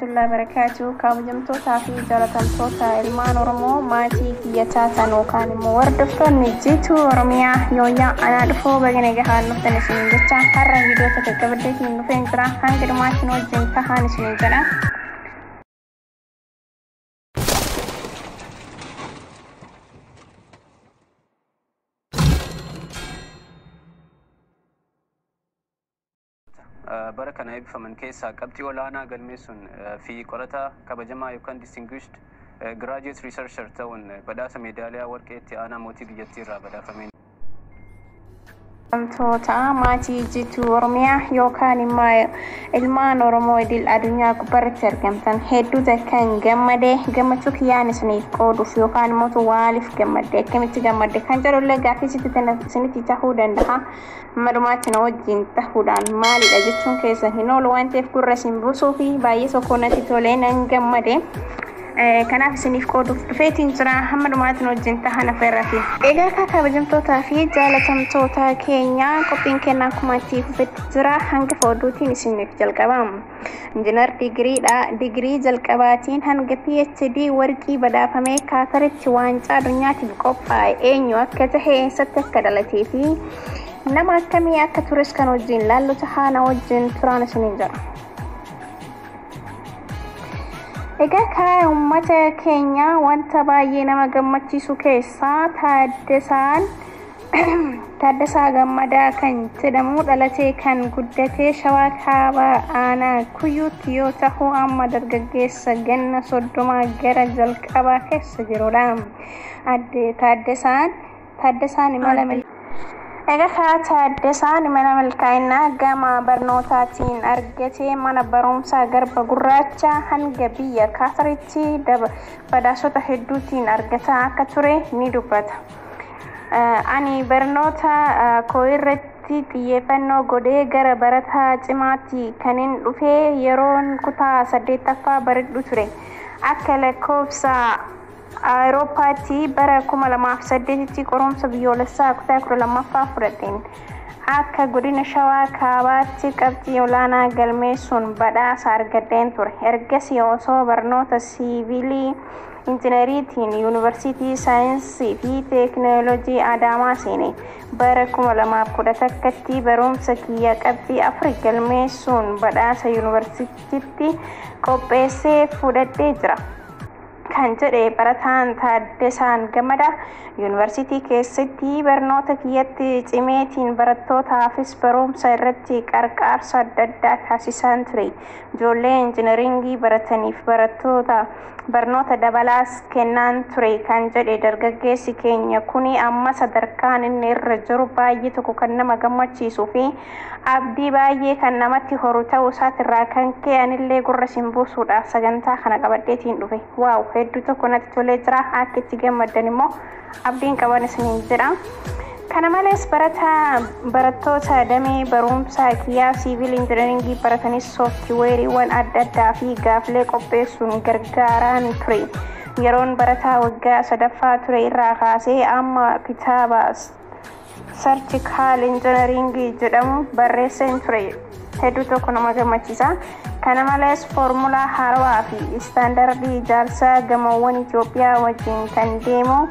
الله وبركاته كابجمتوتا في جالتمتوتا المان ورمو ماتي كيتاتا نوكاني موردفتو نجيتو ورميا يويا أنا دفو بغني جهال نفتنسين جتا هر فيديو تتكبردتي نفين جرا هنجر ماتي نوجين تهانسين جرا بركة نائب فمن كيسا قبتي ولانا قلميسون في قرطة كبجمع يكون distinguished graduate researcher تون بداسة ميدالية وركيتي أنا موتي بيجتيرا بدا فمين توتا ماتي جيتو ورميا يوكاني ما المان ورمو دي الأدنيا كبرتر كمتن هدو تكن جمتو كياني سنيف قودو في يوكاني موتو والف جمده كمتي جمده كان جارو لغا في سنتي تهودن دها مدوماتنا وجين تهودان مالي لجتون كيسا هنولو وانتف كرسين بوسوفي باي سوكوناتي تولين جمده كان في سنيف كودو فيتين جرا محمد ماتن وجين تهانا فراتي إذا كاكا بجمتوتا في جالتمتوتا كينيا كوبين كنا كوماتي فيت جرا هنگ فودوتي نسنيف جلقبام انجنر ديجري جلقباتين هنگ PhD وركي بدا فمي كاكرت وانجا دنياتي بقوباي اينيو اكته ستك دلتي في نما كمي اكتورس كان وجين لالو تهانا وجين ترانا سنين جرا Egaa ka ummata keenya wanta baay'ee nama gammachiisu keessaa Taaddasaa Gammadaa kan jedhamu dhalatee kan guddatee Shawaa Kaabaa Aanaa Kuyyuutti yoo ta'u amma dargaggeessa ganna 30 gara jalqabaa keessa jirudha. Taaddasaan imala Egaa Taaddasaan imala milkaa'inaa gama barnootaatiin argatee mana barumsaa Garba Gurraacha hanga biyya Kaataritti badhaasota hedduutiin argataa akka ture ni dubbata. Ani barnoota koo irratti xiyyeeffannoo godhee gara barataa cimaatti kanin dhufee yeroon kutaa 8ffaa baradhu ture. Akka lakkoofsa Awuroopaatti bara 2008tti qormaata biyyoolessaa kutaa 12ffaa fudhadheen. Akka godina Shawaa Kaabaatti qabxii olaanaa galmeessuun badhaasa argadheen ture. Ergasii osoo barnoota siivilii injiineriitiin yuunivarsiitii saayinsii fi teekinooloojii Adaamaa seene. Bara 2011tti barumsa kiyya qabxii 4 galmeessuun badhaasa yuunivarsiitiitti qopheessee fudhadhee jira. Kan jedhe barataan Taaddasaan Gammadaa yuunivarsiitii keessatti barnoota kiyyatti cimeetiin barattootaafis barumsa irratti qarqaarsa adda addaa taasisan ture. Ijoollee injiinaringii barataniif barattoota barnoota dabalaas kennaan ture kan jedhe dargaggeessi keenya kuni amma sadarkaan inni irra jiru baay'ee tokko kan nama gammachiisuu fi abdii baay'ee kan namatti horu ta'uu isaatirraa kan ka'e anillee gurra simbuusuudhaaf sagantaa kana qabadheetiin dhufe. Waaw hedduu tokko natti tolee jira akka itti gammaddan immoo abdiin qaban isiniin jedha. Kana malees barattoota damee barumsaa kiyyaa siivil injiinaringii baratanis sooftiweeriiwwan adda addaa fi gaaffilee qopheessuun gargaaraan ture. Yeroon barataa waggaa 3ffaa ture irraa kaasee amma kitaaba sarjikaal injiinaringii jedhamu barreesseen ture. Hedduu tokko nama gammachiisa. Kana malees foormulaa haarawaa fi istaandardii ijaarsaa gamoowwan Itoophiyaa wajjin kan deemu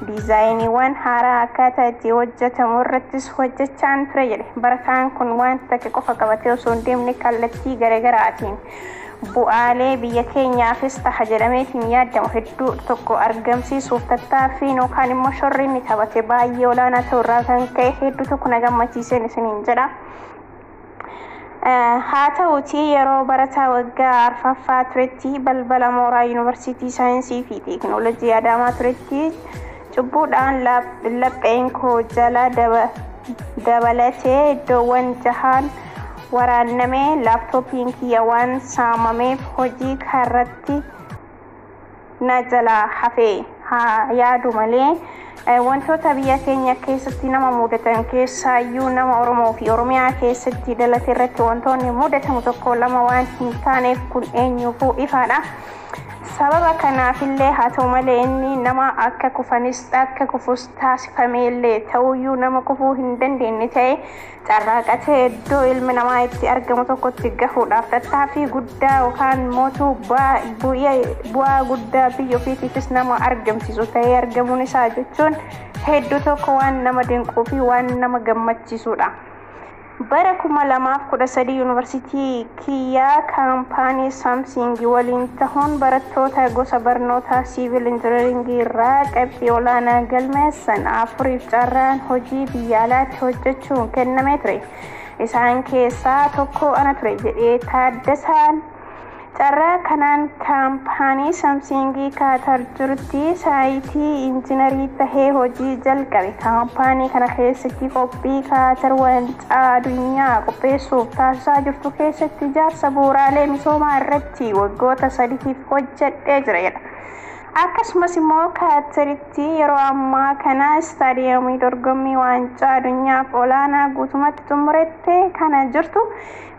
diizaayiniiwwan haaraa akkaataa itti hojjetamu irrattis hojjechaan ture jedhe. Barataan kun wanta takka qofa qabatee osoo hin deemne kallattii garaagaraatiin bu'aalee biyya keenyaafis ta'a jedhameetiin yaadamu hedduu tokko argamsiisuuf tattaaffiin yookaan immoo shorri inni taphate baay'ee olaanaa ta'uu irraa kan ka'e hedduu tokko na gammachiiseen isiniin jedha. Haa ta'uutii yeroo barataa waggaa 4ffaa turetti balbala mooraa yuunivarsiitii saayinsii fi teekinooloojii Adaamaa turetti cubbuudhaan lapheen koo jala dabalatee iddoowwan 6 waraannamee laaptooppiin kiyya waan saamameef hojii karratti na jalaa hafee. Haa yaadu malee wantoota biyya keenya keessatti nama mudatan keessaayyuu nama Oromoo fi Oromiyaa keessatti dhalate irratti wantoonni mudatamu tokko lama waan hin taaneef kun eenyuufuu ifaadha. sababa kanaafillee haa ta'u malee inni nama akka kufus taasifameellee ta'uyyuu nama kufuu hin dandeenye ta'e carraaqatee iddoo ilmi namaa itti argamu tokkotti gahuudhaaf tattaaffii guddaa yookaan mootuu bu'aa guddaa biyya ofiitiifis nama argamsiisu ta'ee argamuun isaa jechuun hedduu tokko waan nama dinquu fi waan nama gammachiisudha. bara 2013 yuunivarsiitii kiyyaa kaampaanii Samsung waliin ta'uun barattoota gosa barnoota siivil injineeringii irraa qabxii olaanaa galmeessan 4 carraan hojii biyya alaatti hojjechuun kennamee ture. isaan keessaa tokko ana ture jedhee Taaddasaan. carraa kanaan kaampaanii Samsung Kaatar jirutti saayitii injiinarii tahee hojii jalqabe. kaampaanii kana keessatti qophii Kaatar waancaa addunyaa qopheessuuf taasisaa jirtu keessatti ijaarsa bu'uuraalee misoomaa irratti waggoota 3 hojjedhee jira. akkasumas immoo Kaataritti yeroo ammaa kana istaadiyoomii dorgommii waancaa addunyaaf olaanaa guutumatti xumurettee kana jirtu.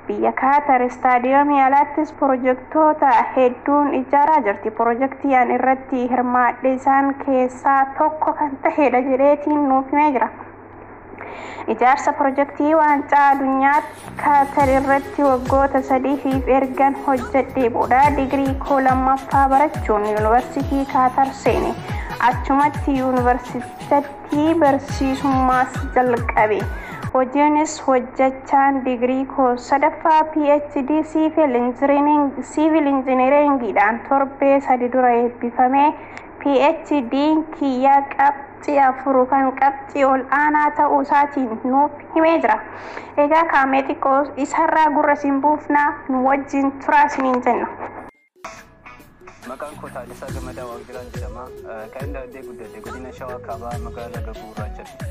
biyya Kaatar istaadiyoomii alaattis pirojektoota hedduun ijaaraa jirti. pirojektii an irratti hirmaadhe isaan keessaa tokko kan tahedha jedheetiin nuuf himee jira. ijaarsa pirojektii waancaa addunyaa Kaatar irratti waggoota 3 ergan hojjedhee booda digirii koo lammaffaa barachuun yuunivarsiitii Kaatar seene. achumatti yuunivarsiitiitti barsiisummaas jalqabe. hojiinis hojjechaan digirii koo sadaffaa PhD siivil injineeringiidhaan torbee 3 dura eebbifame. PhD kiyyaa qabxii 4 kan qabxii ol aanaa ta'uu isaatiin nuuf himee jira. egaa kaamee xiqqoo isarraa gurra siin buufnaa nu wajjin turaa isiniin jenna. maqaan koo Taaddasaa Gammadaa Waaqjiraan jedhama. kan daandii guddate godina Shawaa Kaabaa magaalaa Gabuu Gurraachatti.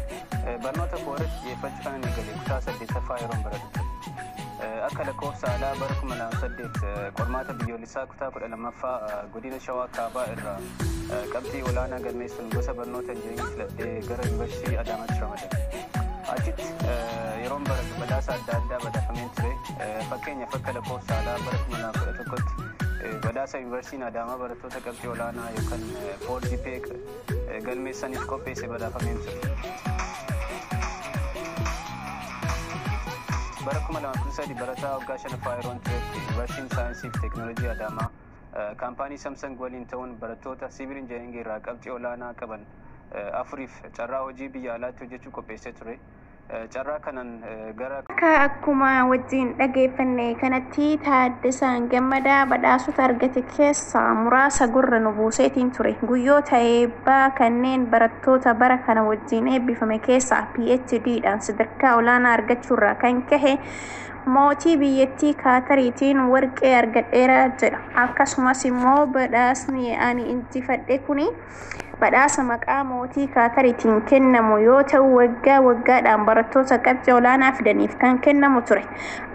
barnoota koo irratti xiyyeeffachuu kan inni galee kutaa 8ffaa yeroon baradhu. akka lakkoofsa alaa bara 2008 qormaata biyyoolessaa kutaa 12ffaa godina Shawaa Kaabaa irraa qabxii olaanaa galmeessuun gosa barnoota injiinarii filadhee gara yuunivarsiitii Adaamaatti ramadame. achitti yeroon baradhu badhaasa adda addaa badhaafameen ture. fakkeenyaaf akka lakkoofsa alaa bara 2011tti badhaasa yuunivarsiitiin Adaamaa barattoota qabxii olaanaa yookaan foorjipee galmeessaniif qopheesse badhaafameen ture. bara 2013 barataa waggaa 5ffaa yeroon turetti yuunivarsiitiin saayinsii fi teekinooloojii Adaamaa kaampaanii Samsung waliin ta'uun barattoota siivil injineeringii irraa qabxii olaanaa qaban 4f carraa hojii biyya alaatti hojjechuu qopheessee ture. carraa kanan gara akkuma wajjin dhageeffanne kanatti Taaddasaan Gammadaa badhaasota argate keessaa muraasa gurra nu buuseetiin ture. guyyoota eebbaa kanneen barattoota bara kana wajjin eebbifame keessaa PhDdhaan sadarkaa olaanaa argachuurraa kan kahe mootii biyyattii Kaatariitiin warqee argadheera jedha. akkasumas immoo badhaasni ani injifadhe kuni badhaasa maqaa mootii Kaatariitiin kennamu yoo ta'u waggaadhaan barattoota qabxii olaanaa fidaniif kan kennamu ture.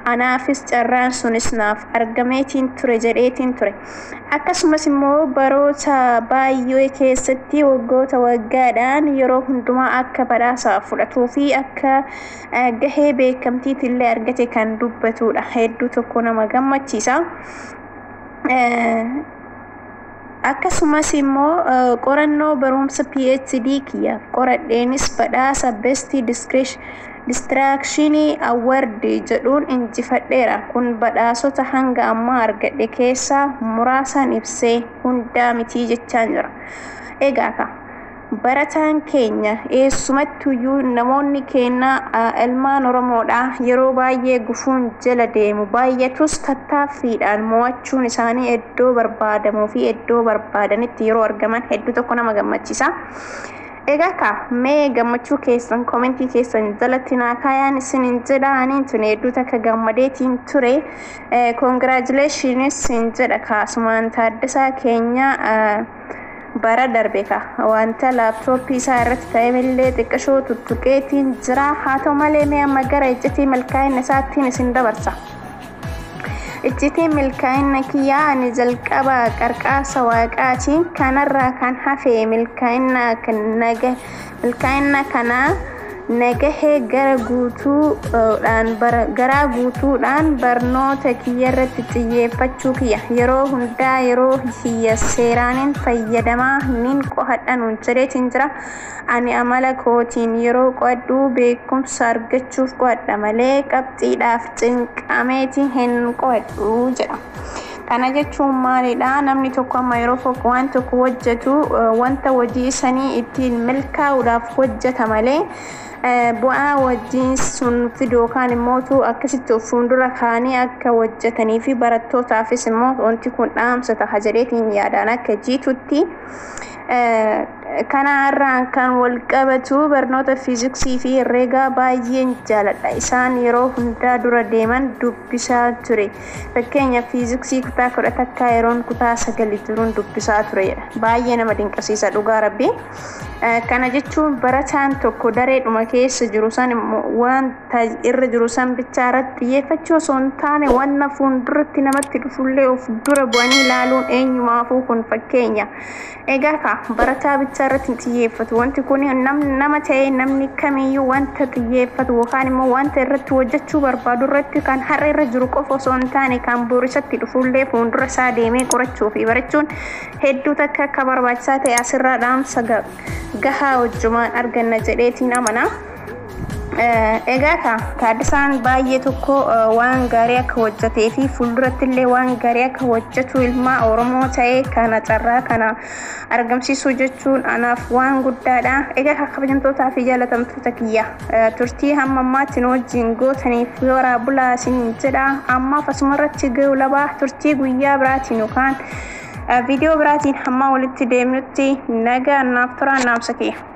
anaafis carraan sunis naaf argameetiin ture jedheetiin ture. akkasumas immoo baroota baay'ee keessatti waggaadhaan yeroo hundumaa akka badhaasa fudhatuu fi akka gahee beekamtiitillee argate kan dubbatudha. hedduu tokko nama gammachiisa. akkasumas immoo qorannoo barumsa PhD kiyyaaf qoradheenis badhaasa Best Distraction Award jedhuun injifadheera. kun badhaasota hanga ammaa argadhe keessaa muraasan ibsee hundaa mitii jechaan jira. egaa barataan keenya eessumattuyyuu namoonni keenya ilmaan Oromoodha yeroo baay'ee gufuun jala deemu. baay'atus tattaaffiidhaan mo'achuun isaanii iddoo barbaadamuu fi iddoo barbaadanitti yeroo argaman hedduu tokko nama gammachiisa. egaa mee gammachuu keessan koomentii keessan jalatti naa kaayaan isiniin jedhaniin tun hedduu takka gammadeetiin ture. congratulations sin jedha kaasumaan Taaddasaa keenya bara darbe wanta laaptooppii isaa irratti ta'eemillee xiqqashoo tuttuqeetiin jira. haa ta'u malee mee amma gara ijjitii milkaa'ina isaattiin isin dabarsa. ijjitiin milkaa'ina kiyyaa ani jalqaba qarqaarsa waaqaatiin kanarraa kan hafe milkaa'ina kana nagahee gara guutuudhaan barnoota kiyyarratti xiyyeeffachuu kiyya yeroo hundaa yeroo hiyya seeraanin fayyadamaa nin qo'adhanuun jedheetiin jira. Ani amala kootiin yeroo qo'adhu beekumsa argachuuf qo'adha malee qabxiidhaaf cinqameetiin hin qo'adhu jedha. Kana jechuun maalidha? Namni tokko amma yeroo waan tokko hojjetu wanta hojii sanii ittiin milkaa'uudhaaf hojjeta malee bu'aa hojiin sun fiduu kan immoo akkasitti fuuldura kaanii akka hojjetanii fi barattootaafis immoo wanti kun dhaamsa ta'a jedheetiin yaadaan akka jiitutti. Kanarraan kan wal qabatu barnoota fiiziksii fi herreegaa baay'een jaaladha. Isaan yeroo hundaa dura deeman dubbisaa ture. Fakkeenya fiiziksii kutaa 10 yeroon kutaa 9 turuun dubbisaa ture. Baay'ee nama dinqisiisa dhugaa rabbi. Kana jechuun barataan tokko dareedhuma keessa jiru san wanta irra jiru san bichaa irratti xiyyeeffachuu osoo hin taane wanna fuulduratti namatti dhufullee of dura bu'anii ilaaluun eenyumaafuu kun fakkeenya. Egaa barataa bichaa irratti xiyyeeffatu wanti kun nama ta'ee namni kamiyyuu wanta xiyyeeffatu yookaan immoo wanta irratti hojjechuu barbaadu irratti kan har'a irra jiru qofa osoo hin taane kan boorisatti dhufullee fuuldura isaa deemee qorachuu fi barachuun hedduu takka akka barbaachisaa ta'e asirraa dhaamsa gahaa wajjumaan arganna jedheetiin amana. Egaa Taaddasaan baay'ee tokko waan gaarii akka hojjetee fi fuulduratti illee waan gaarii akka hojjetu ilma Oromoo ta'ee kana carraa kana argamsiisuu jechuun anaaf waan guddaadha. Egaa kabajamtootaa fi jaalatamtoota kiyya turtii hamma ammaatti wajjin gootaniif yoraa bulaa isin jedha. Ammaaf asumarratti ga'u labaa turtii guyyaa biraatiin yookaan viidiyoo biraatiin hamma walitti deemnutti nagaa naaf turaa naamsa kiyya.